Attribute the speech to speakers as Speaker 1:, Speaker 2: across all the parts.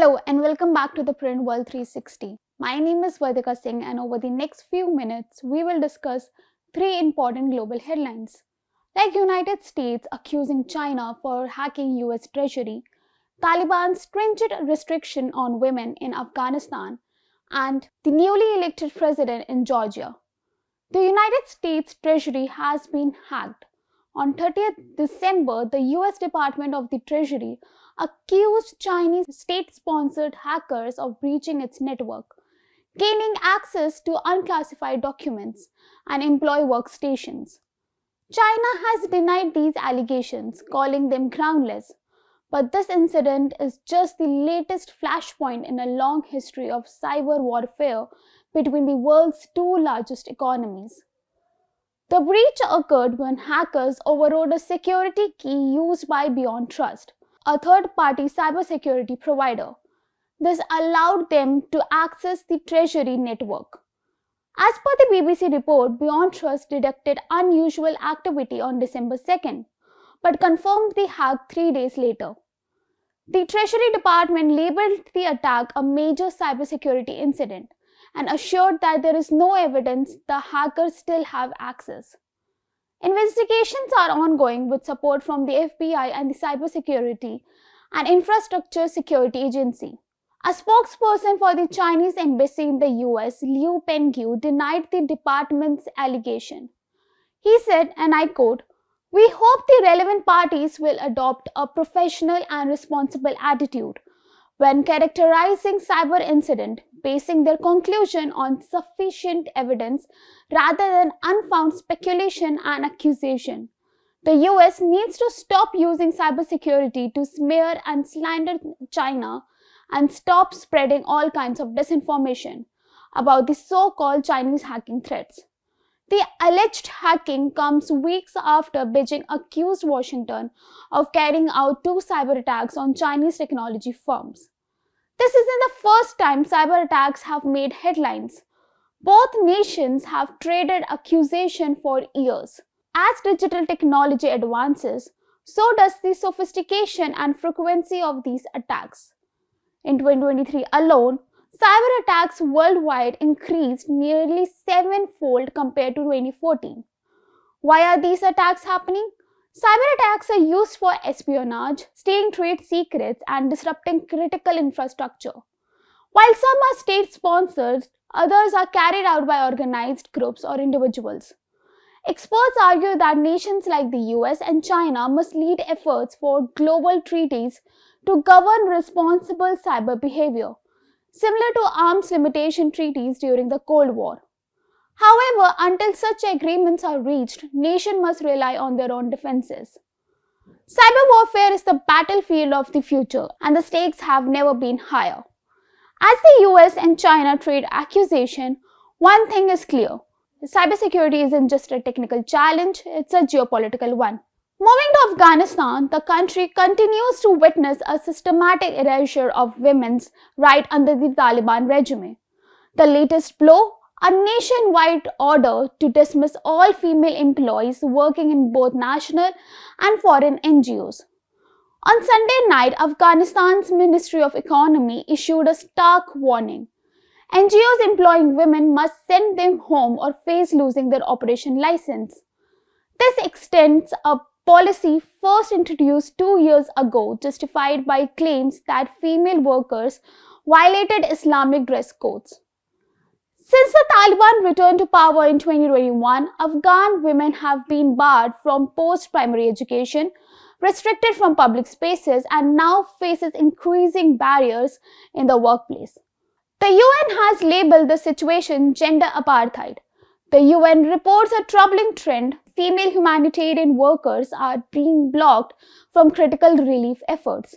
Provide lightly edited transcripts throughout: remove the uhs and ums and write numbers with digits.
Speaker 1: Hello and welcome back to ThePrint World 360. My name is Vedika Singh and over the next few minutes we will discuss three important global headlines. Like United States accusing China for hacking US Treasury, Taliban's stringent restriction on women in Afghanistan, and the newly elected president in Georgia. The United States Treasury has been hacked. On 30th December, the US Department of the Treasury accused Chinese state-sponsored hackers of breaching its network, gaining access to unclassified documents and employee workstations. China has denied these allegations, calling them groundless. But this incident is just the latest flashpoint in a long history of cyber warfare between the world's two largest economies. The breach occurred when hackers overrode a security key used by Beyond Trust, a third-party cybersecurity provider. This allowed them to access the Treasury network. As per the BBC report, Beyond Trust detected unusual activity on December 2nd, but confirmed the hack 3 days later. The Treasury Department labeled the attack a major cybersecurity incident and assured that there is no evidence the hackers still have access. Investigations are ongoing with support from the FBI and the Cybersecurity and Infrastructure Security Agency. A spokesperson for the Chinese embassy in the US, Liu Pengyu, denied the department's allegation. He said, and I quote, "We hope the relevant parties will adopt a professional and responsible attitude when characterizing cyber incident, basing their conclusion on sufficient evidence rather than unfounded speculation and accusation. The US needs to stop using cybersecurity to smear and slander China and stop spreading all kinds of disinformation about the so-called Chinese hacking threats." The alleged hacking comes weeks after Beijing accused Washington of carrying out two cyber attacks on Chinese technology firms. This isn't the first time cyber attacks have made headlines. Both nations have traded accusation for years. As digital technology advances, so does the sophistication and frequency of these attacks. In 2023 alone, cyber attacks worldwide increased nearly sevenfold compared to 2014. Why are these attacks happening? Cyber attacks are used for espionage, stealing trade secrets, and disrupting critical infrastructure. While some are state-sponsored, others are carried out by organized groups or individuals. Experts argue that nations like the US and China must lead efforts for global treaties to govern responsible cyber behavior, similar to arms limitation treaties during the Cold War. However, until such agreements are reached, nations must rely on their own defenses. Cyber warfare is the battlefield of the future, and the stakes have never been higher. As the US and China trade accusation, one thing is clear. Cybersecurity isn't just a technical challenge, it's a geopolitical one. Moving to Afghanistan, the country continues to witness a systematic erasure of women's rights under the Taliban regime. The latest blow? A nationwide order to dismiss all female employees working in both national and foreign NGOs. On Sunday night, Afghanistan's Ministry of Economy issued a stark warning. NGOs employing women must send them home or face losing their operation license. This extends a policy first introduced 2 years ago, justified by claims that female workers violated Islamic dress codes. Since the Taliban returned to power in 2021, Afghan women have been barred from post-primary education, restricted from public spaces, and now faces increasing barriers in the workplace. The UN has labeled the situation gender apartheid. The UN reports a troubling trend. Female humanitarian workers are being blocked from critical relief efforts.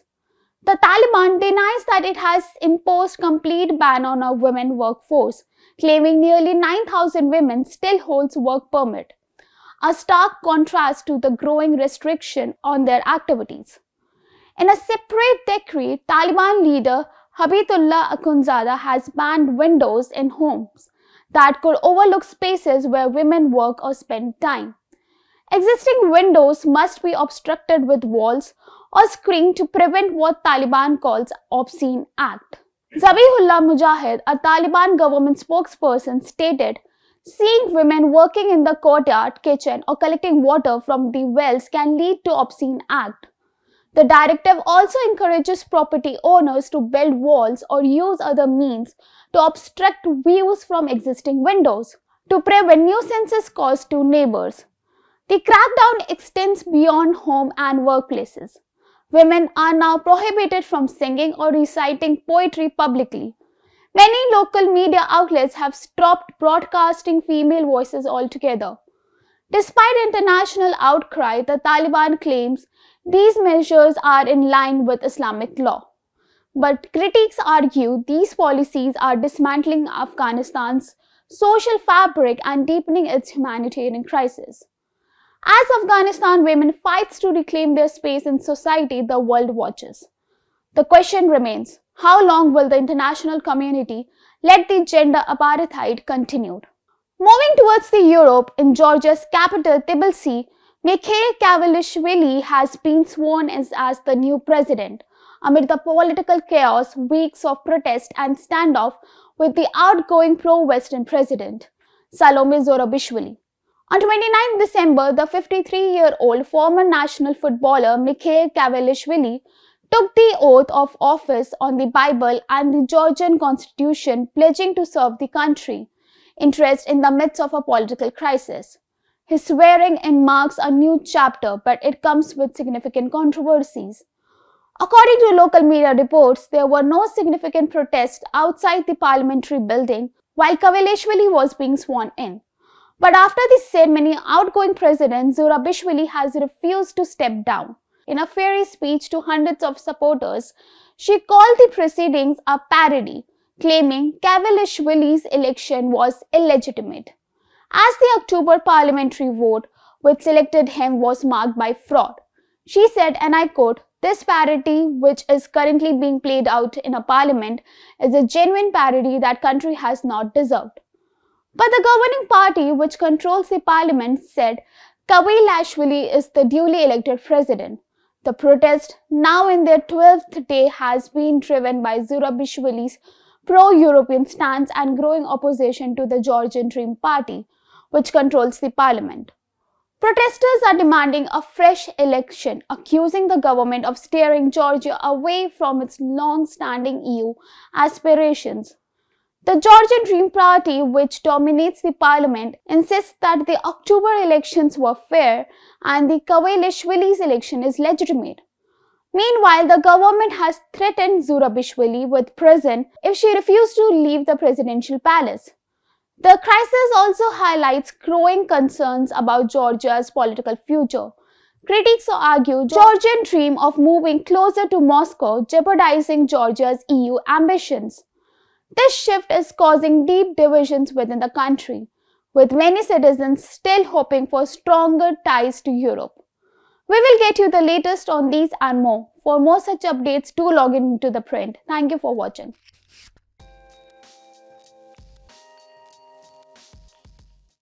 Speaker 1: The Taliban denies that it has imposed complete ban on a women workforce, claiming nearly 9,000 women still holds work permit, a stark contrast to the growing restriction on their activities. In a separate decree, Taliban leader Habibullah Akhundzada has banned windows in homes that could overlook spaces where women work or spend time. Existing windows must be obstructed with walls or screen to prevent what Taliban calls obscene act. Zabihullah Mujahid, a Taliban government spokesperson, stated, "Seeing women working in the courtyard, kitchen or collecting water from the wells can lead to obscene act." The directive also encourages property owners to build walls or use other means to obstruct views from existing windows to prevent nuisances caused to neighbors. The crackdown extends beyond home and workplaces. Women are now prohibited from singing or reciting poetry publicly. Many local media outlets have stopped broadcasting female voices altogether. Despite international outcry, the Taliban claims these measures are in line with Islamic law. But critics argue these policies are dismantling Afghanistan's social fabric and deepening its humanitarian crisis. As Afghanistan women fights to reclaim their space in society, the world watches. The question remains, how long will the international community let the gender apartheid continue? Moving towards the Europe, in Georgia's capital Tbilisi, Mikhail Kavalishvili has been sworn as the new president amid the political chaos, weeks of protest and standoff with the outgoing pro-Western president, Salome Zorabishvili. On 29 December, the 53-year-old former national footballer Mikhail Kavalishvili took the oath of office on the Bible and the Georgian constitution, pledging to serve the country interest in the midst of a political crisis. His swearing-in marks a new chapter, but it comes with significant controversies. According to local media reports, there were no significant protests outside the parliamentary building while Kavalishvili was being sworn in. But after the ceremony, outgoing President Zorabishvili has refused to step down. In a fiery speech to hundreds of supporters, she called the proceedings a parody, claiming Kavalishvili's election was illegitimate, as the October parliamentary vote which selected him was marked by fraud. She said, and I quote, "This parody, which is currently being played out in a parliament, is a genuine parody that country has not deserved." But the governing party, which controls the parliament, said Kavalishvili is the duly elected president. The protest, now in their 12th day, has been driven by Zorabishvili's pro-European stance and growing opposition to the Georgian Dream Party, which controls the parliament. Protesters are demanding a fresh election, accusing the government of steering Georgia away from its long-standing EU aspirations. The Georgian Dream Party, which dominates the parliament, insists that the October elections were fair and the Kavalishvili's election is legitimate. Meanwhile, the government has threatened Zorabishvili with prison if she refused to leave the presidential palace. The crisis also highlights growing concerns about Georgia's political future. Critics argue Georgian dream of moving closer to Moscow, jeopardizing Georgia's EU ambitions. This shift is causing deep divisions within the country, with many citizens still hoping for stronger ties to Europe. We will get you the latest on these and more. For more such updates, do log in to ThePrint. Thank you for watching.